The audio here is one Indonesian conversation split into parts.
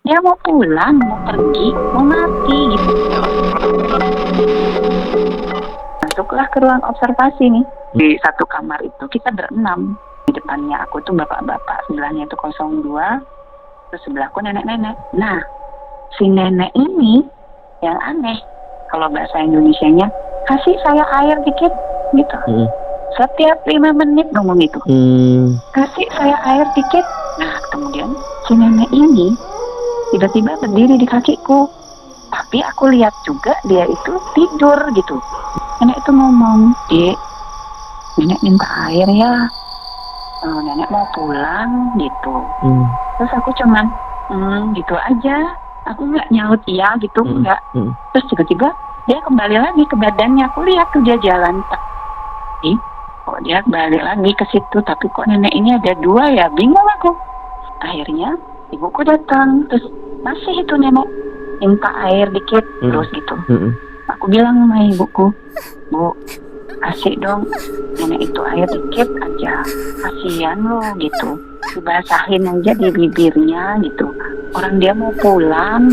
dia mau pulang, mau pergi, mau mati gitu. Masuklah ke ruang observasi nih. Di satu kamar itu kita berenam. Di depannya aku tuh bapak-bapak, sebelahnya itu 02, terus sebelahku nenek-nenek. Nah, si nenek ini yang aneh, kalau bahasa Indonesianya, kasih saya air dikit gitu. Setiap 5 menit ngomong itu. Kasih saya air dikit. Nah, kemudian si nenek ini tiba-tiba berdiri di kakiku. Tapi aku lihat juga dia itu tidur gitu. Nenek itu ngomong, "Dek, nenek minta air ya. Nenek mau pulang gitu." Terus aku cuman gitu aja. Aku nggak nyaut iya gitu, nggak. Terus tiba-tiba dia kembali lagi ke badannya. Aku lihat tuh dia jalan. Kok dia balik lagi ke situ, tapi kok nenek ini ada 2 ya, bingung aku. Akhirnya ibuku datang, terus masih itu nenek minta air dikit, terus gitu. Aku bilang sama ibuku, "Bu, kasih dong nenek itu air dikit aja, kasihan loh gitu, dibasahin aja di bibirnya gitu. Orang dia mau pulang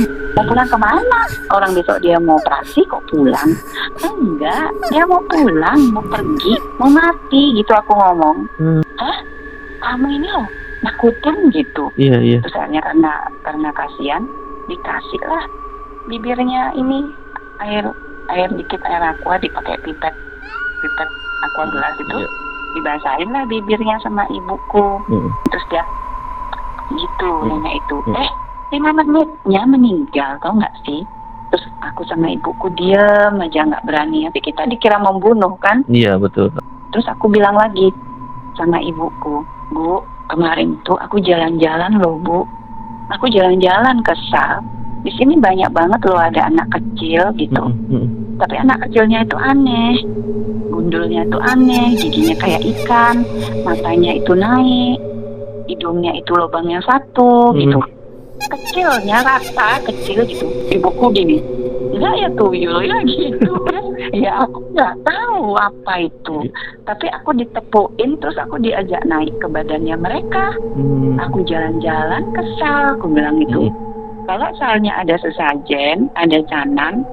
kemana? Orang besok dia mau operasi kok pulang? Enggak, dia mau pulang, mau pergi, mau mati gitu." Aku ngomong, "Hah? Kamu ini loh nakutin gitu." Iya. Terus akhirnya karena kasihan, dikasih lah bibirnya ini air dikit, air aqua, dipakai pipet aqua gelas itu, dibasahin lah bibirnya sama ibuku. Terus dia gitu, nenek itu 5 menitnya meninggal, tau nggak sih? Terus aku sama ibuku diam aja, nggak berani. Tapi kita dikira membunuh kan? Iya, betul. Terus aku bilang lagi sama ibuku, "Bu, kemarin tuh aku jalan-jalan loh, Bu. Aku jalan-jalan ke Sal. Di sini banyak banget loh ada anak kecil gitu. Tapi anak kecilnya itu aneh. Gundulnya itu aneh, giginya kayak ikan, matanya itu naik, hidungnya itu lubangnya 1 gitu. Kecilnya rata kecil gitu." Ibuku gini, "Enggak ya tuyul ya gitu." Ya aku nggak tahu apa itu. Tapi aku ditepuin, terus aku diajak naik ke badannya mereka. Aku jalan-jalan ke sal, aku bilang gitu. Kalau salnya ada sesajen, ada canan,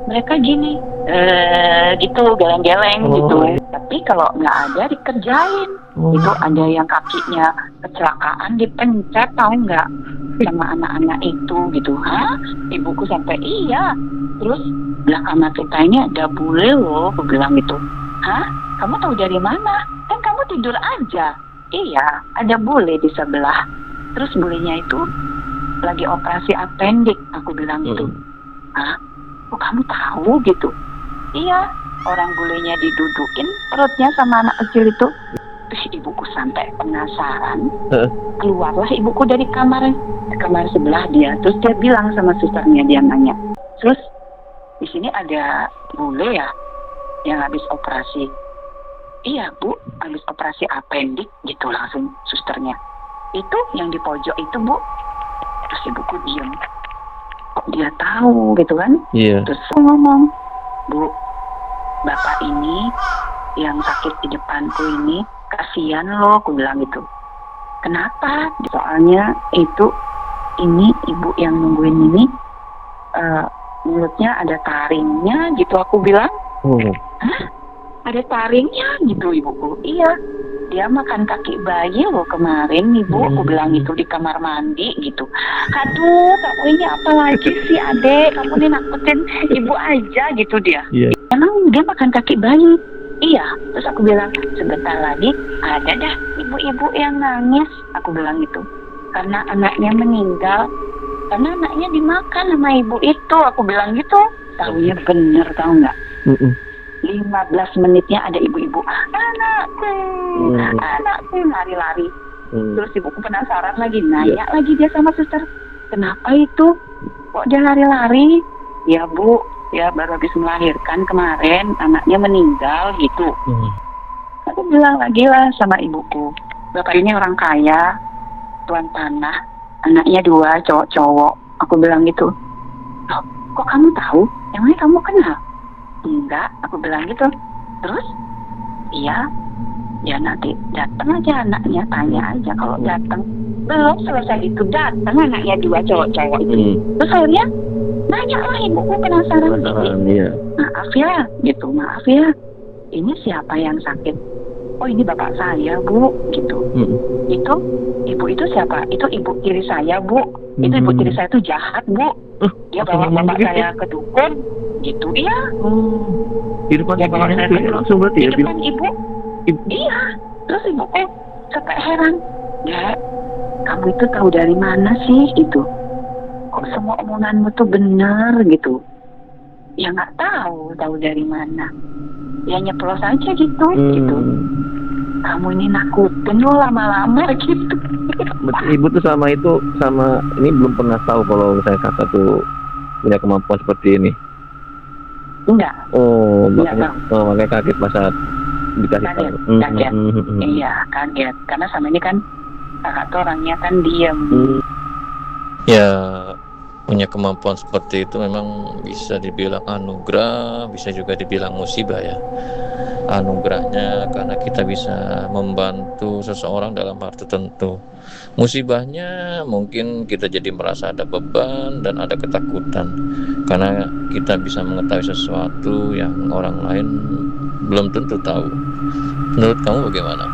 mereka gini, gitu geleng-geleng gitu. Tapi kalau nggak ada dikerjain. Itu ada yang kakinya kecelakaan dipencet, tahu nggak, sama anak-anak itu gitu. Hah? Ibuku sampai iya. Terus belah kamar kita ini ada bule loh, aku bilang gitu. Hah? Kamu tahu dari mana? Kan kamu tidur aja. Iya, ada bule di sebelah. Terus bulenya itu lagi operasi appendix, aku bilang gitu. Hah? Kok kamu tahu gitu? Iya, orang bulenya didudukin perutnya sama anak kecil itu. Terus ibuku sampai penasaran. Keluarlah ibuku dari kamar sebelah dia. Terus dia bilang sama susternya, dia nanya, "Terus di sini ada bule ya yang habis operasi?" "Iya, Bu, habis operasi appendix," gitu langsung susternya. "Itu yang di pojok itu, Bu." Terus ibuku diem. Kok dia tahu gitu kan? Terus aku ngomong, "Bu, bapak ini yang sakit di depanku ini, kasihan loh," aku bilang gitu. "Kenapa?" "Soalnya ini ibu yang nungguin ini mulutnya ada taringnya," gitu aku bilang. "Hah? Ada taringnya?" gitu ibuku. "Iya, dia makan kaki bayi loh kemarin, Ibu," aku bilang itu di kamar mandi gitu. "Aduh, kamu ini apa lagi sih, Adek? Kamu ini nakutin ibu aja," gitu dia. "Emang dia makan kaki bayi?" "Iya." Terus aku bilang, "Sebentar lagi ada dah ibu-ibu yang nangis," aku bilang gitu. "Karena anaknya meninggal, karena anaknya dimakan sama ibu itu," aku bilang gitu. Taunya bener, tahu nggak? 15 menitnya ada ibu-ibu, anakku lari-lari. Terus ibuku penasaran lagi, nanya lagi dia sama suster, "Kenapa itu? Kok dia lari-lari?" "Ya Bu, ya baru habis melahirkan kemarin, anaknya meninggal," gitu. Aku bilang lagi lah sama ibuku, "Bapak ini orang kaya, tuan tanah, anaknya 2 cowok-cowok." Aku bilang gitu. "Loh, kok kamu tahu? Emangnya kamu kenal?" "Enggak," aku bilang gitu. Terus, "Iya, ya nanti datang aja anaknya, tanya aja kalau datang." Belum selesai itu datang anaknya 2 cowok-cowok itu. Terus akhirnya nanya lah ibuku penasaran. Iya. Maaf ya, gitu. Maaf ya. Ini siapa yang sakit? Oh ini bapak saya bu, gitu. Itu ibu itu siapa? Itu ibu tiri saya bu. Itu ibu tiri saya itu jahat bu. Dia bawa bapak saya ke dukun, gitu. Iya. Di depan Dia bawa saya ke dukun. langsung berarti Di ya depan ibu. Iya. Terus ibuku sampai heran. Ya, kamu itu tahu dari mana sih gitu? Kok semua omonganmu tuh benar gitu? Ya nggak tahu dari mana. Ya nyeplos aja gitu, gitu. Kamu ini nakutin lo lama-lama gitu. Ibu tuh sama ini belum pernah tahu kalau misalnya kakak tuh punya kemampuan seperti ini. Enggak. Oh, makanya kaget pas saat dikasih tahu. Kaget. Iya, kaget. Karena sama ini kan kakak tuh orangnya kan diam. Ya, punya kemampuan seperti itu memang bisa dibilang anugerah, bisa juga dibilang musibah ya. Anugerahnya karena kita bisa membantu seseorang dalam hal tertentu. Musibahnya mungkin kita jadi merasa ada beban dan ada ketakutan karena kita bisa mengetahui sesuatu yang orang lain belum tentu tahu. Menurut kamu bagaimana?